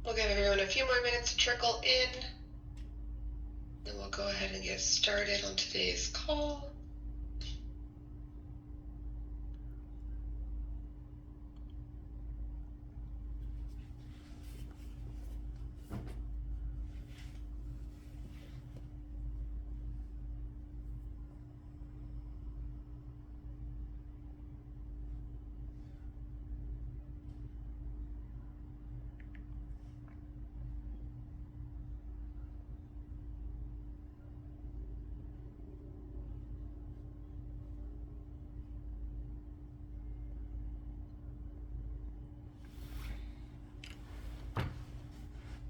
We'll give everyone a few more minutes to trickle in. Then we'll go ahead and get started on today's call.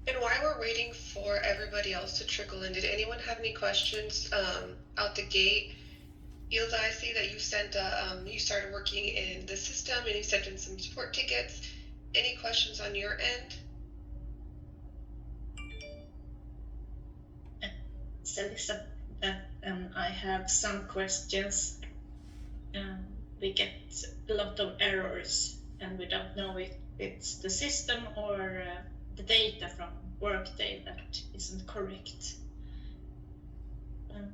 And while we're waiting for everybody else to trickle in, did anyone have any questions out the gate? Ilda, I see that you sent you started working in the system and you sent in some support tickets. Any questions on your end? It's Elisa, I have some questions. We get a lot of errors and we don't know if it's the system or the data from Workday that isn't correct. And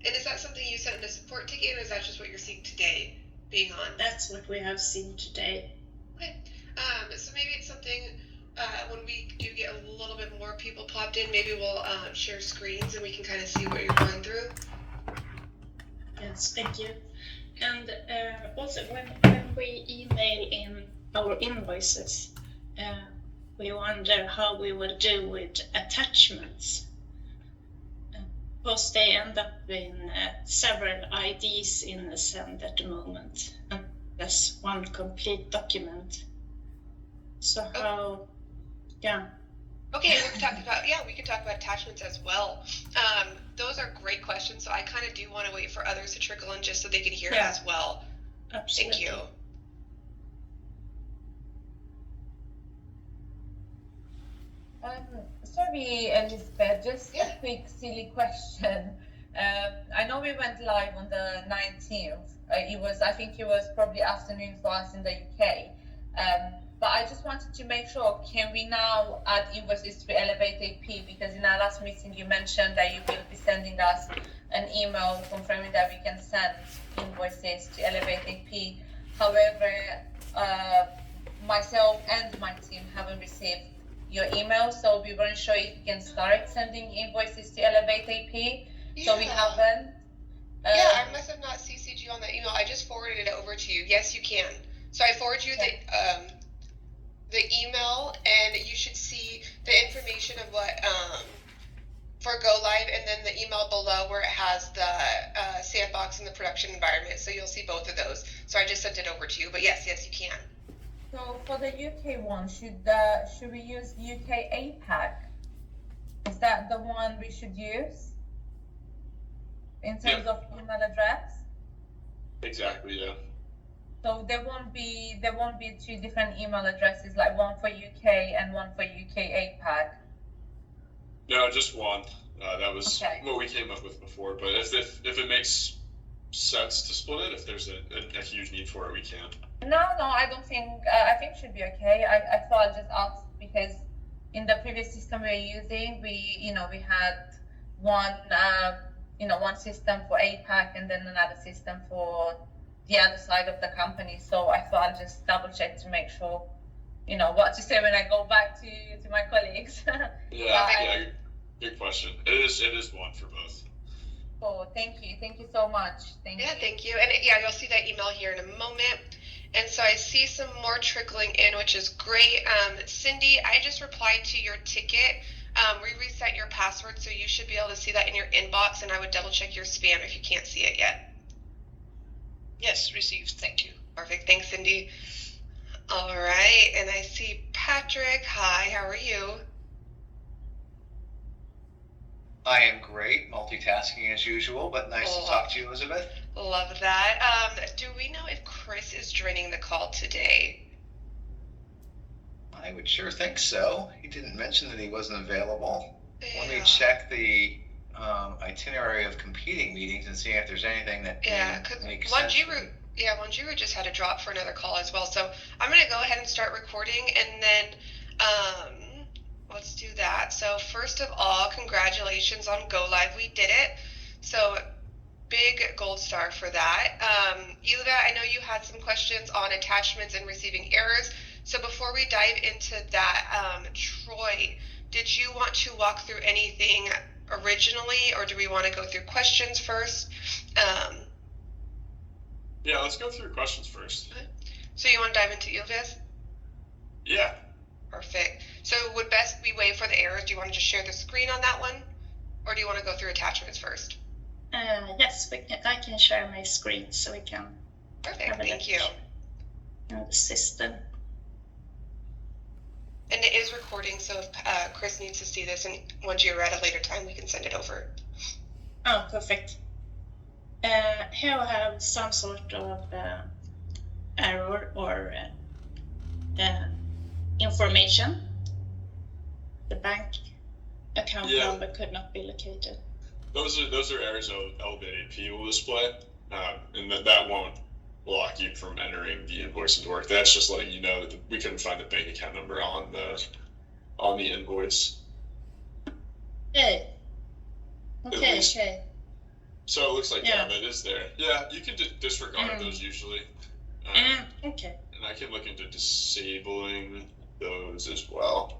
is that something you sent in a support ticket, or is that just what you're seeing today being on? That's what we have seen today. Okay. So maybe it's something when we do get a little bit more people popped in, maybe we'll share screens and we can kind of see what you're going through. Yes, thank you. And also when we email in our invoices, we wonder how we will do with attachments. Because they end up in several IDs in the send at the moment. And there's one complete document. So how, yeah. Okay, we can talk about attachments as well. Those are great questions, so I kind of do want to wait for others to trickle in just so they can hear it as well. Absolutely. Thank you. Sorry, Elizabeth, just a quick silly question. I know we went live on the 19th. I think it was probably afternoon for us in the UK. But I just wanted to make sure, can we now add invoices to Elevate AP? Because in our last meeting, you mentioned that you will be sending us an email confirming that we can send invoices to Elevate AP. However, myself and my team haven't received your email, so we weren't sure if you can start sending invoices to Elevate AP. Yeah. So we haven't. I must have not CC'd you on that email. I just forwarded it over to you. Yes, you can. So I forwarded you the email, and you should see the information of what for Go Live, and then the email below where it has the sandbox and the production environment. So you'll see both of those. So I just sent it over to you. But yes, you can. So for the UK one, should we use UK APAC? Is that the one we should use in terms of email address? Exactly, yeah. So there won't be two different email addresses, like one for UK and one for UK APAC. No, just one. That was what we came up with before. But if it makes sense to split it, if there's a huge need for it, we can. No, I don't think. I think it should be okay. I thought I'd just ask because in the previous system we were using, we had one system for APAC and then another system for the other side of the company. So I thought I'd just double check to make sure, what to say when I go back to my colleagues. Good question. It is one for both. Oh, thank you so much. Thank you. Thank you. And you'll see that email here in a moment. And so I see some more trickling in, which is great. Cindy, I just replied to your ticket. We reset your password, so you should be able to see that in your inbox, and I would double check your spam if you can't see it yet. Yes, received. Thank you. Perfect. Thanks, Cindy. All right. And I see Patrick. Hi, how are you? I am great, multitasking as usual, but nice to talk to you, Elizabeth. Love that. Do we know if Chris is joining the call today? I would sure think so. He didn't mention that he wasn't available. Yeah. Let me check the itinerary of competing meetings and see if there's anything that makes sense. Wanjiru just had to drop for another call as well. So I'm going to go ahead and start recording, and then Let's do that. So first of all, congratulations on Go Live. We did it. So big gold star for that. Ilva, I know you had some questions on attachments and receiving errors. So before we dive into that, Troy, did you want to walk through anything originally, or do we want to go through questions first? Yeah, let's go through questions first. So you want to dive into Ilva's? Yeah. Perfect. So would best we wait for the errors? Do you want to just share the screen on that one? Or do you want to go through attachments first? Yes, I can share my screen so we can. Perfect, thank you. The system. And it is recording, so if Chris needs to see this and once you're at a later time, we can send it over. Oh, perfect. Here we have some sort of error or information. The bank account number could not be located. Those are errors elevated AP will display, and that won't block you from entering the invoice into work. That's just letting you know that we couldn't find the bank account number on the invoice. Okay. Okay. So it looks like that is there. Yeah, you can disregard those usually. Okay. And I can look into disabling those as well.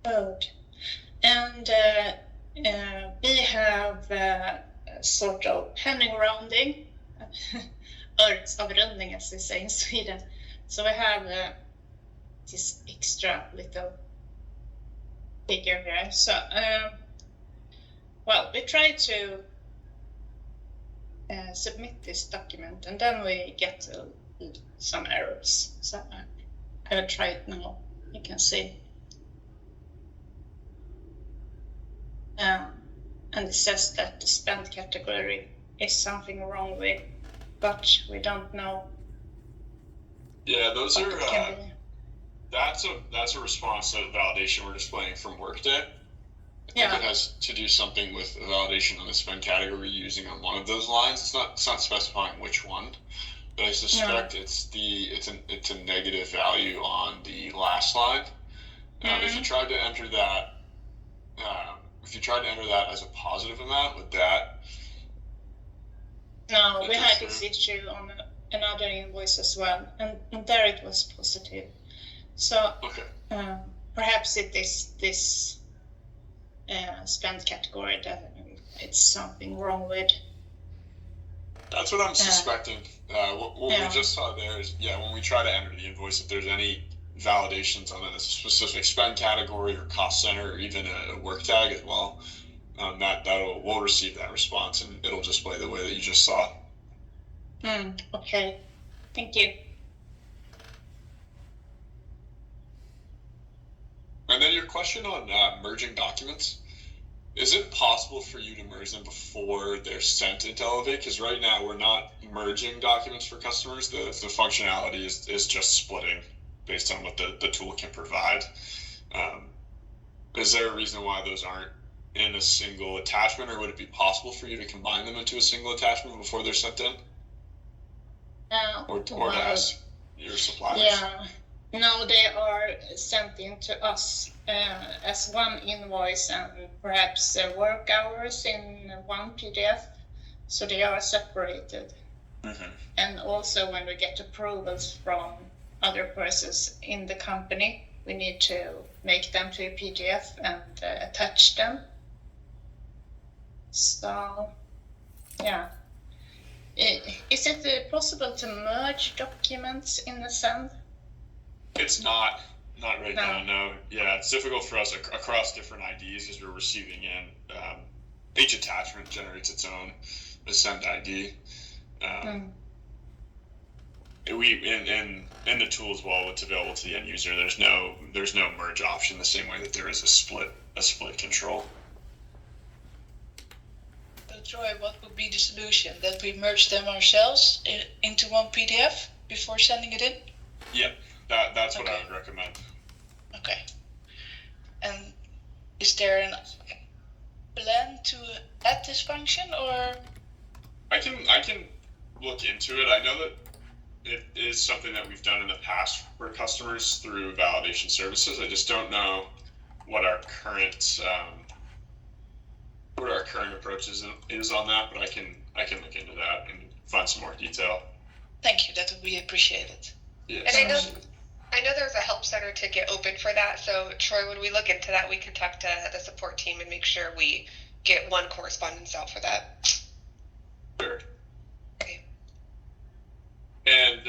Good. And we have sort of penning rounding, avrunding as they say in Sweden. So we have this extra little figure here. So, well, we try to submit this document and then we get some errors. So I will try it now. You can see. And it says that the spend category is something wrong with, but we don't know. Yeah, those are that's a response to the validation we're displaying from Workday. I think it has to do something with the validation on the spend category using on one of those lines. It's not specifying which one, but I suspect it's a negative value on the last line. If you tried to enter that. If you tried to enter that as a positive amount, would that? No, we had this issue on another invoice as well, and there it was positive. So perhaps it is this spend category that it's something wrong with. That's what I'm suspecting. What we just saw there is, when we try to enter the invoice, if there's any validations on a specific spend category or cost center or even a work tag as well, we'll receive that response and it'll display the way that you just saw. Okay, thank you. And then your question on merging documents, is it possible for you to merge them before they're sent into Elevate? Because right now we're not merging documents for customers. The functionality is just splitting based on what the tool can provide. Is there a reason why those aren't in a single attachment, or would it be possible for you to combine them into a single attachment before they're sent in? Or to ask your suppliers? Yeah, no, they are sent in to us as one invoice and perhaps work hours in one PDF, so they are separated. And also when we get approvals from other persons in the company, we need to make them to a PDF and attach them. So, is it possible to merge documents in the Send? It's not right now, no. Yeah, it's difficult for us across different IDs because we're receiving in. Each attachment generates its own Send ID. We in the tool as well, it's available to the end user. There's no merge option the same way that there is a split control. So Troy, what would be the solution? That we merge them ourselves into one PDF before sending it in? Yeah, that's what I would recommend. Okay. And is there a plan to add this function, or? I can look into it. I know that it is something that we've done in the past for customers through validation services. I just don't know what our current approach is on that, but I can look into that and find some more detail. Thank you. That would be appreciated. Yes. And I know there's a help center ticket open for that. So Troy, when we look into that, we can talk to the support team and make sure we get one correspondence out for that. Sure. Okay. And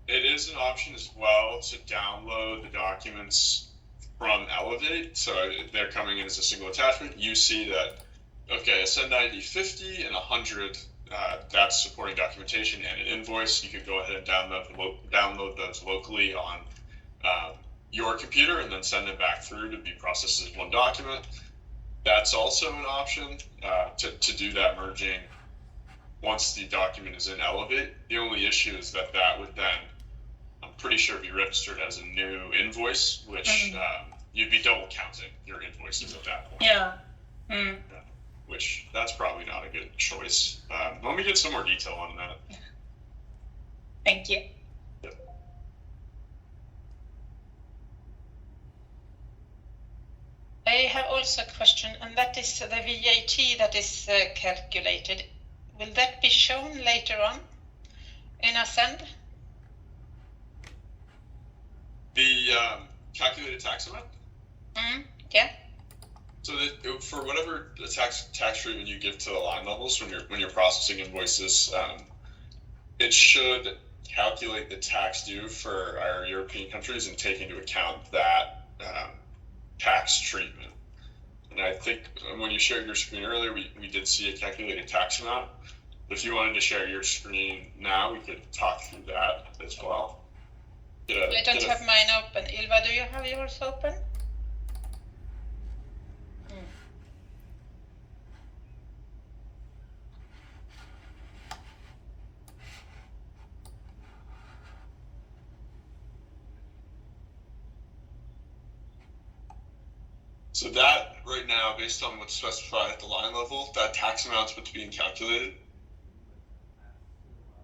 it is an option as well to download the documents from Elevate. So they're coming in as a single attachment. You see that, okay, a send ID 50 and 100, that's supporting documentation and an invoice. You could go ahead and download those locally on your computer and then send them back through to be processed as one document. That's also an option to do that merging once the document is in Elevate. The only issue is that would then, I'm pretty sure, be registered as a new invoice, which you'd be double counting your invoices at that point. Yeah. Which that's probably not a good choice. Let me get some more detail on that. Thank you. I have also a question, and that is the VAT that is calculated. Will that be shown later on in Ascend? The calculated tax amount? Yeah. So that for whatever the tax treatment you give to the line levels when you're processing invoices, it should calculate the tax due for our European countries and take into account that tax treatment. And I think when you shared your screen earlier, we did see a calculated tax amount. But if you wanted to share your screen now, we could talk through that as well. I don't have mine open. Ylva, do you have yours open? So that right now, based on what's specified at the line level, that tax amount's what's being calculated.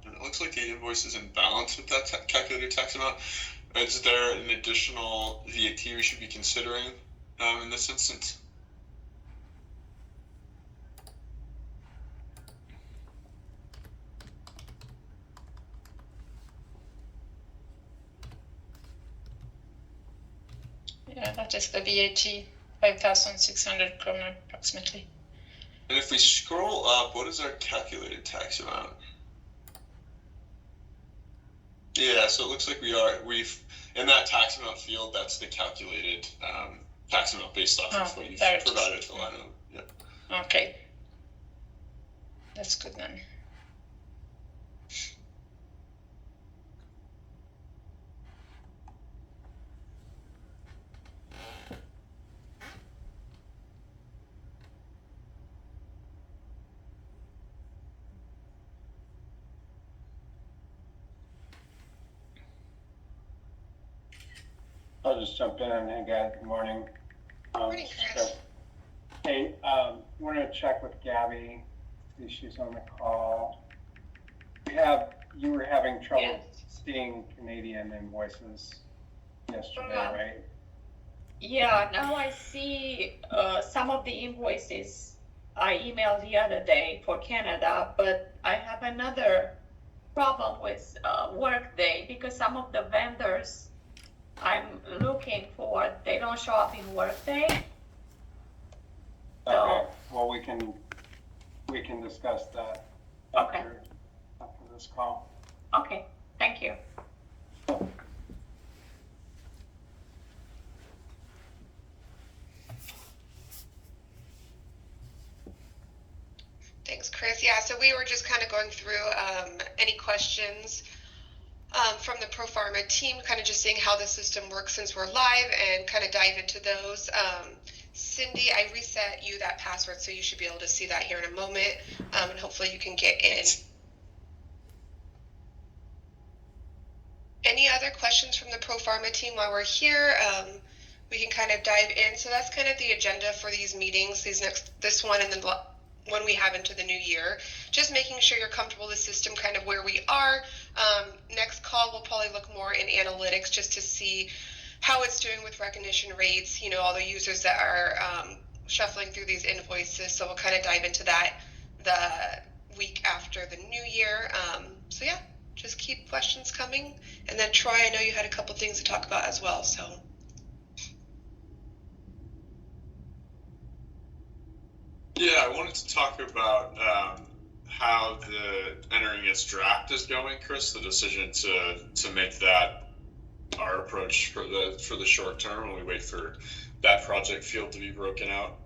And it looks like the invoice is in balance with that calculated tax amount. Is there an additional VAT we should be considering in this instance? Yeah, that is the VAT, 5,600 kronor approximately. And if we scroll up, what is our calculated tax amount? Yeah, so it looks like we've in that tax amount field, that's the calculated tax amount based off of what you've provided at the line item. Yeah. Okay. That's good then. I'll just jump in. Hey guys, good morning. Morning, Chris. Hey, wanted to check with Gabby, see if she's on the call. You were having trouble seeing Canadian invoices yesterday, right? Yeah, now I see some of the invoices I emailed the other day for Canada, but I have another problem with Workday because some of the vendors I'm looking for, they don't show up in Workday. Okay, well, we can discuss that after this call. Okay, thank you. Thanks, Chris. Yeah, so we were just kind of going through any questions from the ProPharma team, kind of just seeing how the system works since we're live and kind of dive into those. Cindy, I reset you that password, so you should be able to see that here in a moment, and hopefully you can get in. Any other questions from the ProPharma team while we're here? We can kind of dive in. So that's kind of the agenda for these meetings, this one and then when we have into the new year. Just making sure you're comfortable with the system, kind of where we are. Next call, we'll probably look more in analytics just to see how it's doing with recognition rates, you know, all the users that are shuffling through these invoices. So we'll kind of dive into that the week after the new year. So yeah, just keep questions coming. And then Troy, I know you had a couple things to talk about as well, so. Yeah, I wanted to talk about how the entering its draft is going, Chris. The decision to make that our approach for the short term when we wait for that project field to be broken out.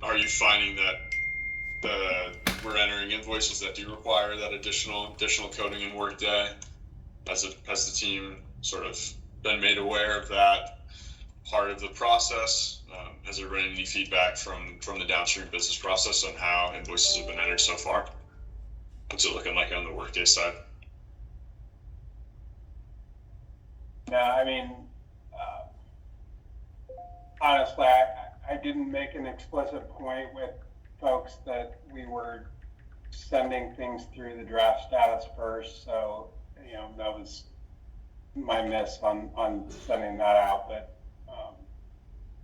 Are you finding that we're entering invoices that do require that additional coding in Workday? Has the team sort of been made aware of that part of the process? Has there been any feedback from the downstream business process on how invoices have been entered so far? What's it looking like on the Workday side? No, I mean, honestly, I didn't make an explicit point with folks that we were sending things through the draft status first. So, you know, that was my miss on sending that out. But,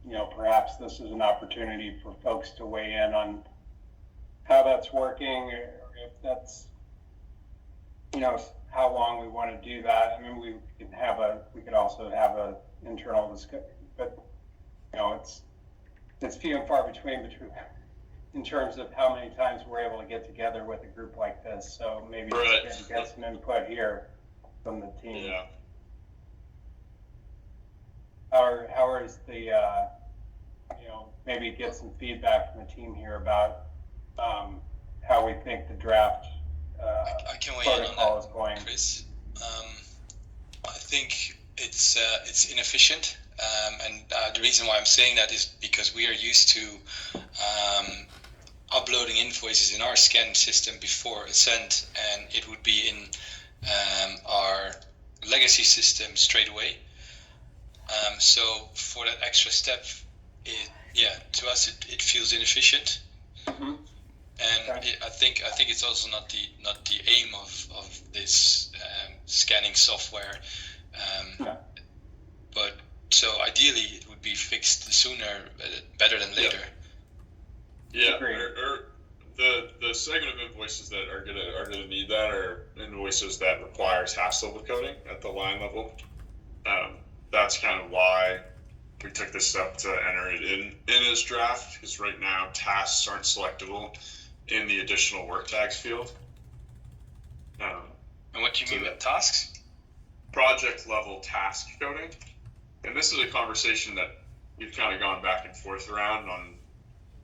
you know, perhaps this is an opportunity for folks to weigh in on how that's working, or if that's, you know, how long we want to do that. I mean, we could also have a internal discussion, but you know, it's few and far between in terms of how many times we're able to get together with a group like this. So maybe it's good to get some input here from the team. Yeah. How is the, you know, maybe get some feedback from the team here about how we think the draft I can weigh in protocol on is that, going. Chris. I think it's inefficient, and the reason why I'm saying that is because we are used to uploading invoices in our scan system before Ascent, and it would be in our legacy system straight away. So for that extra step, to us it feels inefficient. Mm-hmm. And okay. I think it's also not the aim of this scanning software. Yeah. But so ideally it would be fixed sooner, better than later. Yeah. The segment of invoices that are gonna need that are invoices that require task level coding at the line level. That's kind of why we took this step to enter it in as draft, because right now tasks aren't selectable in the additional work tags field. And what do you mean with tasks? Project level task coding. And this is a conversation that we've kind of gone back and forth around on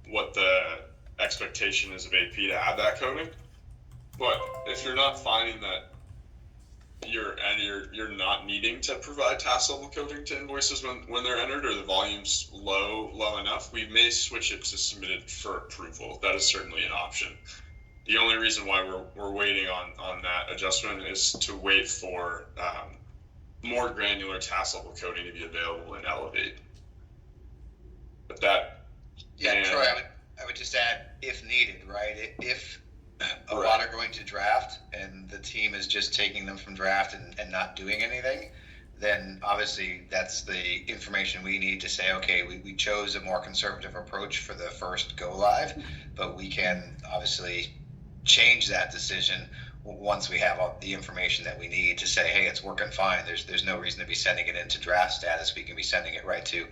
what the expectation is of AP to add that coding. But if you're not finding that you're not needing to provide task level coding to invoices when they're entered, or the volume's low enough, we may switch it to submitted for approval. That is certainly an option. The only reason why we're waiting on that adjustment is to wait for more granular task level coding to be available in Elevate. But that, Troy, I would just add, if needed, right? If a lot are going to draft and the team is just taking them from draft and not doing anything, then obviously that's the information we need to say, okay, we chose a more conservative approach for the first go live, but we can obviously change that decision once we have all the information that we need to say, hey, it's working fine. There's no reason to be sending it into draft status. We can be sending it right to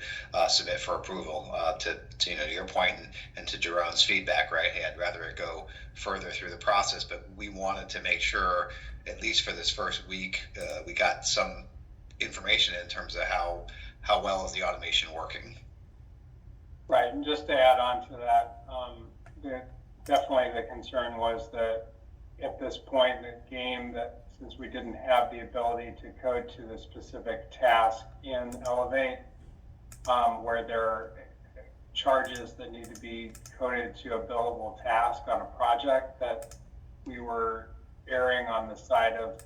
submit for approval. To your point and to Jerome's feedback, right? Hey, I'd rather it go further through the process, but we wanted to make sure, at least for this first week, we got some information in terms of how well is the automation working. Right, and just to add on to that, definitely the concern was that at this point in the game, that since we didn't have the ability to code to the specific task in Elevate, where there are charges that need to be coded to a billable task on a project, that we were erring on the side of,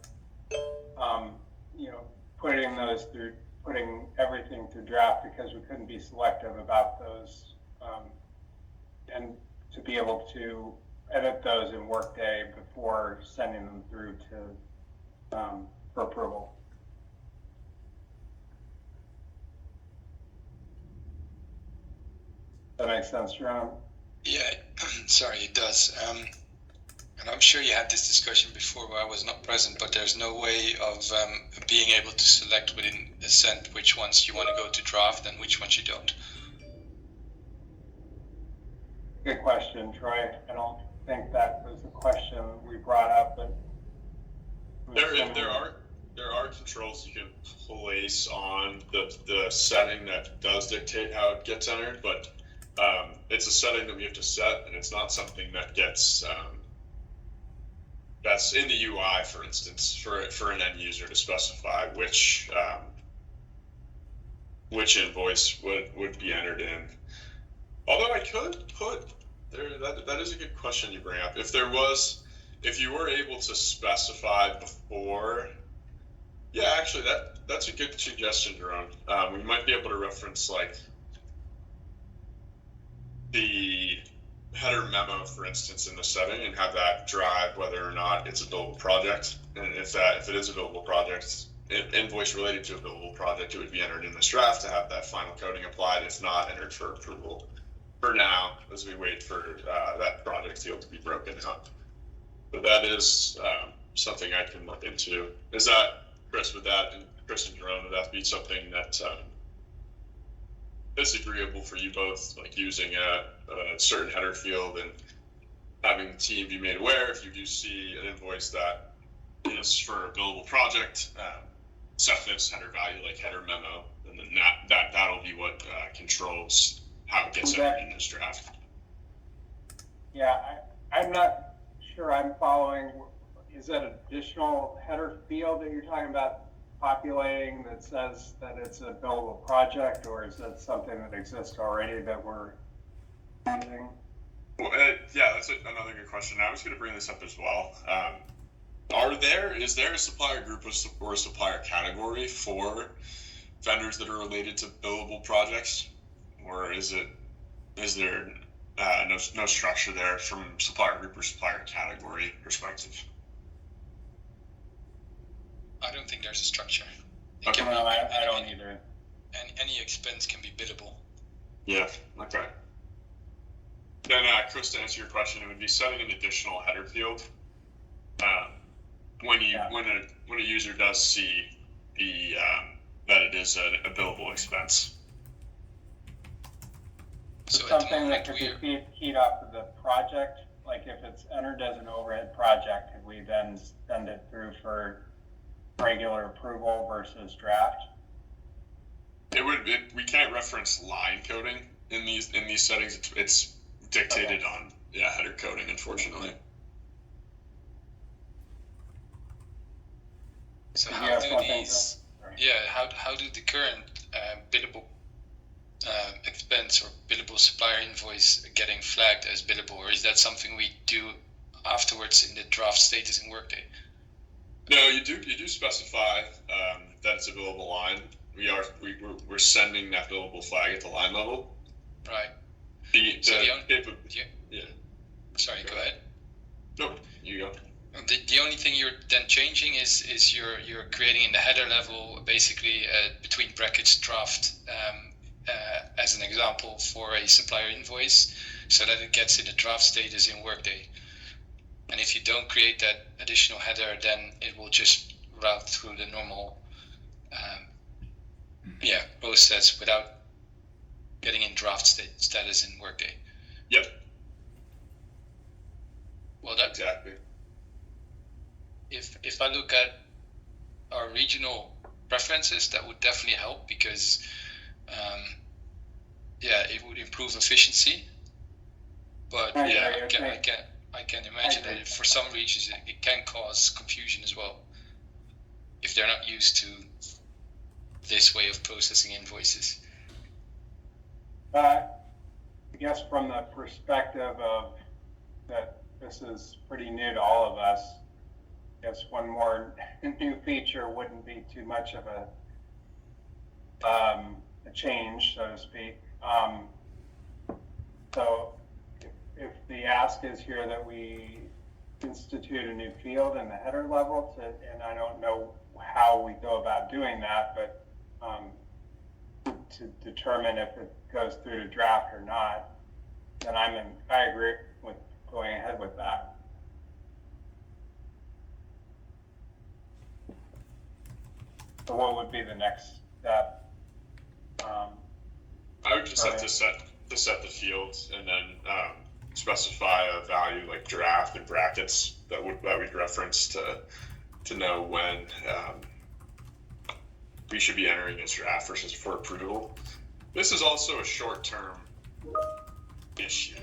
putting everything through draft, because we couldn't be selective about those. And to be able to edit those in Workday before sending them through to, for approval. That makes sense, Jerome? Yeah, sorry, it does. And I'm sure you had this discussion before where I was not present, but there's no way of being able to select within Ascent which ones you want to go to draft and which ones you don't. Good question, Troy. I don't think that was the question we brought up, but there are controls you can place on the setting that does dictate how it gets entered, but it's a setting that we have to set, and it's not something that gets that's in the UI, for instance, for an end user to specify which invoice would be entered in. Although I could put there, that is a good question you bring up. If you were able to specify before, yeah, actually that's a good suggestion, Jerome. We might be able to reference like the header memo, for instance, in the setting, and have that drive whether or not it's a billable project. And if it is a billable project, invoice related to a billable project, it would be entered in this draft to have that final coding applied. If not, entered for approval. For now, as we wait for that project field to be broken out. But that is something I can look into. Is that, Chris, Chris and Jerome, would that be something that is agreeable for you both, like using a certain header field and having the team be made aware if you do see an invoice that is for a billable project, set this header value like header memo, and then that'll be what controls how it gets entered in this draft. Yeah, I'm not sure I'm following. Is that an additional header field that you're talking about populating that says that it's a billable project, or is that something that exists already that we're using? Well, yeah, that's another good question. I was going to bring this up as well. Is there a supplier group or a supplier category for vendors that are related to billable projects, or is there no structure there from supplier group or supplier category perspective? I don't think there's a structure. Okay, no, I don't either. Any expense can be billable. Yeah, okay. Then, Chris, to answer your question, it would be setting an additional header field when a user does see that it is a billable expense. So something that could be keyed off of the project, like if it's entered as an overhead project, could we then send it through for regular approval versus draft? We can't reference line coding in these settings. It's dictated on header coding, unfortunately. So how do the current billable expense or billable supplier invoice getting flagged as billable, or is that something we do afterwards in the draft status in Workday? No, you do specify that it's a billable line. We're sending that billable flag at the line level. Right. Sorry, go ahead. No, you go. The only thing you're then changing is you're creating in the header level basically between brackets draft as an example for a supplier invoice, so that it gets in the draft status in Workday. And if you don't create that additional header, then it will just route through the normal process without getting in draft status in Workday. Yep. Well, that exactly. If I look at our regional preferences, that would definitely help, because it would improve efficiency. But I can imagine that for some regions it can cause confusion as well if they're not used to this way of processing invoices. I guess from the perspective of that this is pretty new to all of us, I guess one more new feature wouldn't be too much of a change, so to speak. So if the ask is here that we institute a new field in the header level and I don't know how we go about doing that, but to determine if it goes through to draft or not, then I agree with going ahead with that. So what would be the next step? I would just have to set the fields and then specify a value like draft and brackets that we'd reference to know when we should be entering as draft versus for approval. This is also a short-term issue.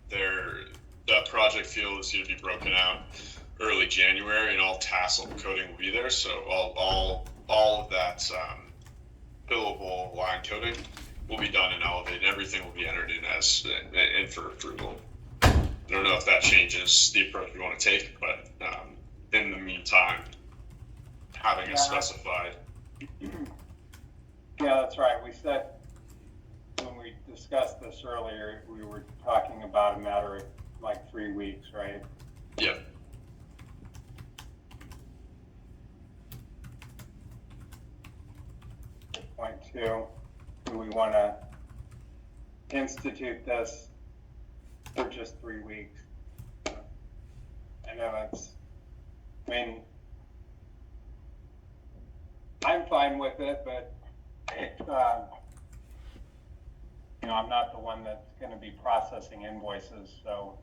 That project field is going to be broken out early January, and all tassel coding will be there. So all of that billable line coding will be done in Elevate, and everything will be entered in for approval. I don't know if that changes the approach we want to take, but in the meantime, having it specified. Yeah, that's right. We said when we discussed this earlier, we were talking about a matter of like 3 weeks, right? Yep. Point 2, do we want to institute this for just 3 weeks? I know I'm fine with it, but I'm not the one that's going to be processing invoices, so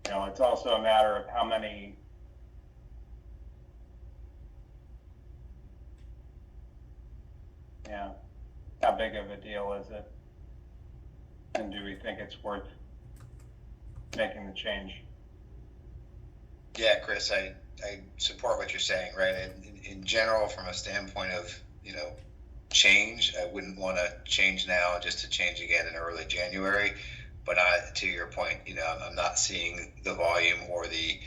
it's also a matter of how many how big of a deal is it, and do we think it's worth making the change? Yeah, Chris, I support what you're saying, right? In general, from a standpoint of, change, I wouldn't want to change now just to change again in early January. But to your point, I'm not seeing the volume or the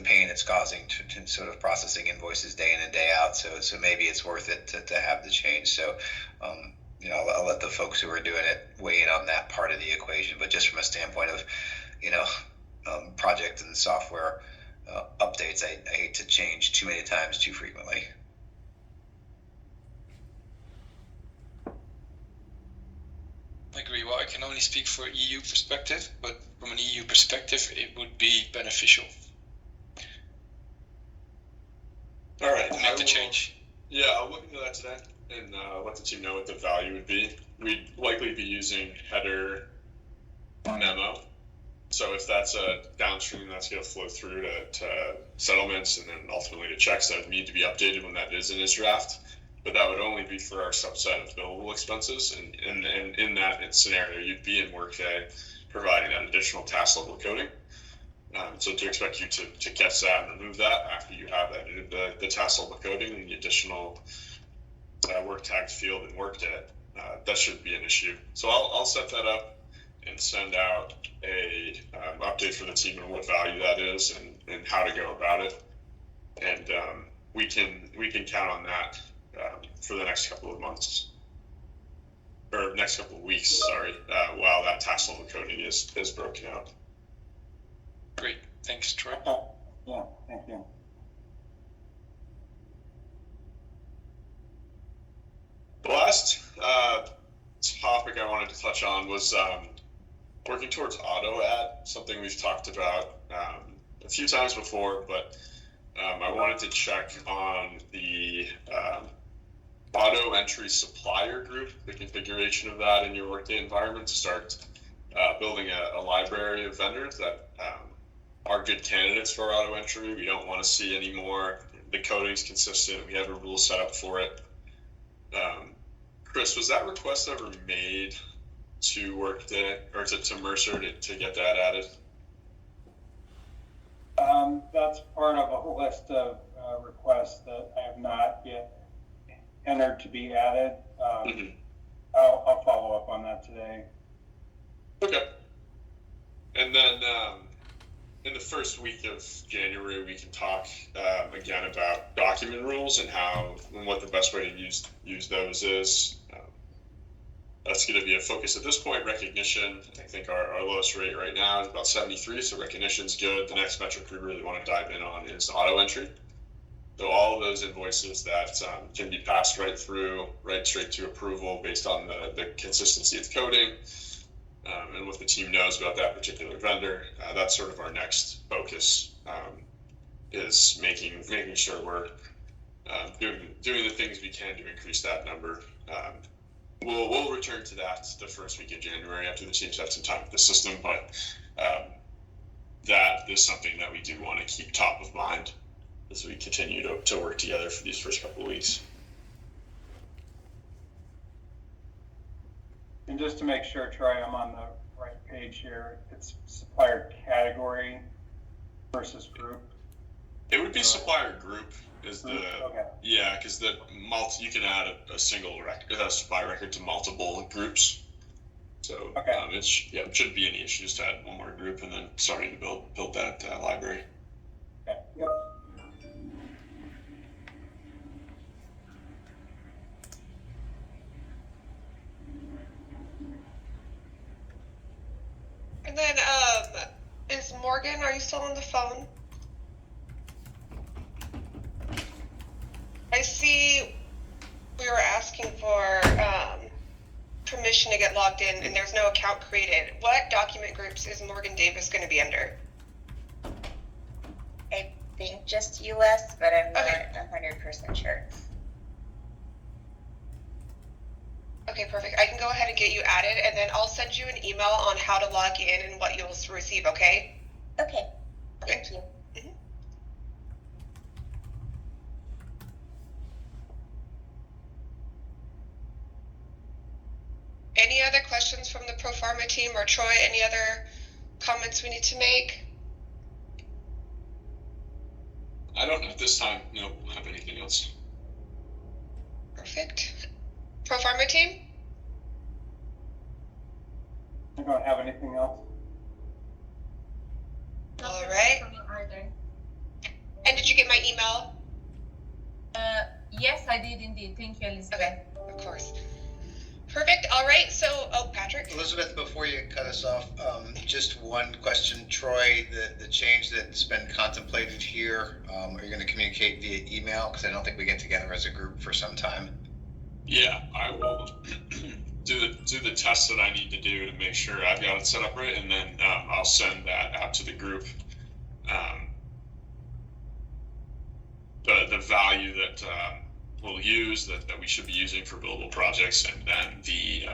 pain it's causing to sort of processing invoices day in and day out. So maybe it's worth it to have the change. So, I'll let the folks who are doing it weigh in on that part of the equation. But just from a standpoint of, project and software updates, I hate to change too many times too frequently. I agree. Well, I can only speak for EU perspective, but from an EU perspective, it would be beneficial. All right, to make the change. Yeah, I'll look into that today and let the team know what the value would be. We'd likely be using header memo. So if that's a downstream, that's going to flow through to settlements and then ultimately to checks that need to be updated when that is in its draft. But that would only be for our subset of billable expenses. And in that scenario, you'd be in Workday providing that additional task level coding. So to expect you to catch that and remove that after you have that the task level coding and the additional work tagged field in Workday, that shouldn't be an issue. So I'll set that up and send out a update for the team on what value that is and how to go about it. And we can count on that for the next couple of months, or next couple of weeks, sorry, while that task level coding is broken out. Great, thanks, Troy. Yeah, thank you. The last topic I wanted to touch on was working towards auto add, something we've talked about a few times before, but I wanted to check on the auto entry supplier group, the configuration of that in your Workday environment, to start building a library of vendors that are good candidates for auto entry. We don't want to see any more. The coding's consistent. We have a rule set up for it. Chris, was that request ever made to Workday or to Mercer to get that added? That's part of a list of requests that I have not yet entered to be added. I'll follow up on that today. Okay. And then in the first week of January, we can talk again about document rules and what the best way to use those is. That's going to be a focus at this point. Recognition, I think our lowest rate right now is about 73, so recognition's good. The next metric we really want to dive in on is auto entry. So all of those invoices that can be passed right straight to approval based on the consistency of coding and what the team knows about that particular vendor. That's sort of our next focus, is making sure we're doing the things we can to increase that number. We'll return to that the first week of January after the teams have some time with the system, but that is something that we do want to keep top of mind as we continue to work together for these first couple of weeks. And just to make sure, Troy, I'm on the right page here, it's supplier category versus group. It would be supplier group is the, okay. Yeah, because you can add a single supplier record to multiple groups. So okay. It shouldn't be any issues to add one more group and then starting to build that library. Okay. Yep. And then, is Morgan, are you still on the phone? I see we were asking for permission to get logged in and there's no account created. What document groups is Morgan Davis going to be under? I think just US, but I'm not 100% sure. Okay, perfect. I can go ahead and get you added, and then I'll send you an email on how to log in and what you'll receive, okay? Okay, thank you. Mm-hmm. Any other questions from the Profarma team or Troy? Any other comments we need to make? I don't at this time. No, have anything else. Perfect. Profarma team? I don't have anything else. All right. And did you get my email? Yes, I did indeed. Thank you, Elizabeth. Okay, of course. Perfect. All right. So, Patrick. Elizabeth, before you cut us off, just one question, Troy. The change that's been contemplated here, are you going to communicate via email? Because I don't think we get together as a group for some time. Yeah, I will do the tests that I need to do to make sure I've got it set up right, and then I'll send that out to the group. The value that we'll use that we should be using for billable projects, and then the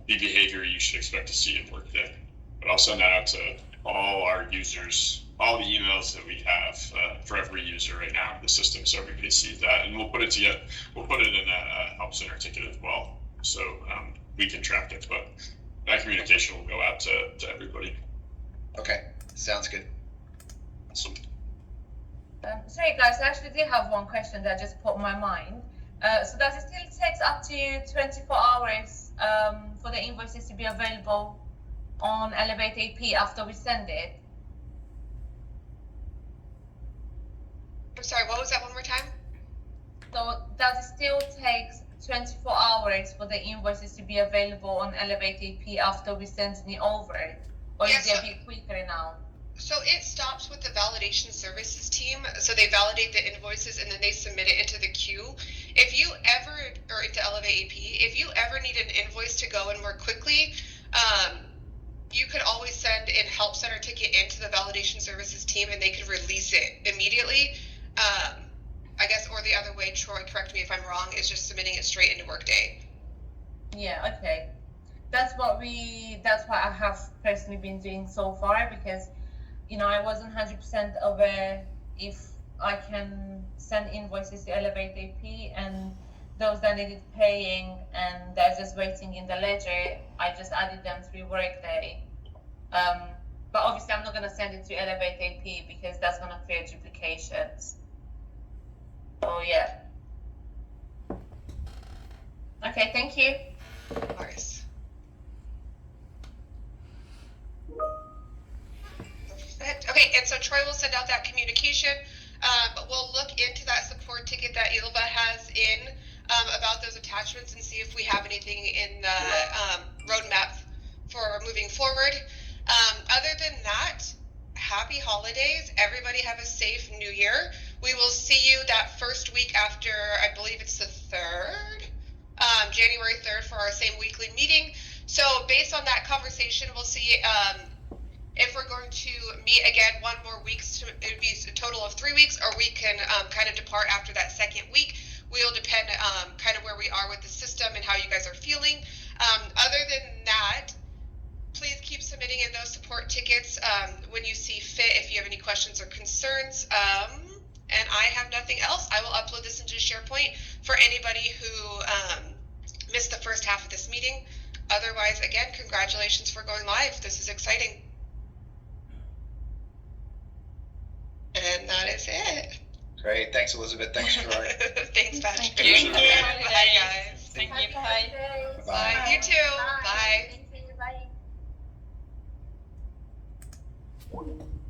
behavior you should expect to see in Workday. But I'll send that out to all our users, all the emails that we have for every user right now in the system, so everybody sees that, and we'll put it together. We'll put it in a help center ticket as well, so we can track it. But that communication will go out to everybody. Okay, sounds good. Awesome. Sorry guys, I actually did have one question that just popped in my mind. So does it still take up to 24 hours for the invoices to be available on Elevate AP after we send it? I'm sorry, what was that one more time? So does it still take 24 hours for the invoices to be available on Elevate AP after we send it over? Or is it a bit quicker now? So it stops with the validation services team. So they validate the invoices and then they submit it into the queue. If you ever, or into Elevate AP, if you ever need an invoice to go in more quickly, you could always send in help center ticket into the validation services team and they could release it immediately. I guess, or the other way, Troy, correct me if I'm wrong, is just submitting it straight into Workday. Yeah, okay. That's what I have personally been doing so far, because I wasn't 100% aware if I can send invoices to Elevate AP, and those that needed paying and they're just waiting in the ledger, I just added them through Workday. But obviously I'm not going to send it to Elevate AP because that's going to create duplications. So yeah. Okay, thank you. Of course. Okay, and so Troy will send out that communication, but we'll look into that support ticket that Ilva has in about those attachments and see if we have anything in the roadmap for moving forward. Other than that, happy holidays. Everybody have a safe new year. We will see you that first week after, I believe it's the 3rd, January 3rd, for our same weekly meeting. So based on that conversation, we'll see if we're going to meet again one more week. It would be a total of 3 weeks, or we can kind of depart after that second week. We'll depend kind of where we are with the system and how you guys are feeling. Other than that, please keep submitting in those support tickets when you see fit if you have any questions or concerns. And I have nothing else. I will upload this into SharePoint for anybody who missed the first half of this meeting. Otherwise, again, congratulations for going live. This is exciting. And that is it. Great. Thanks, Elizabeth. Thanks, Troy. Thanks, Patrick. Thank you. Bye, guys. Thank you. Bye. Bye. Bye. You too. Bye. Thank you. Bye.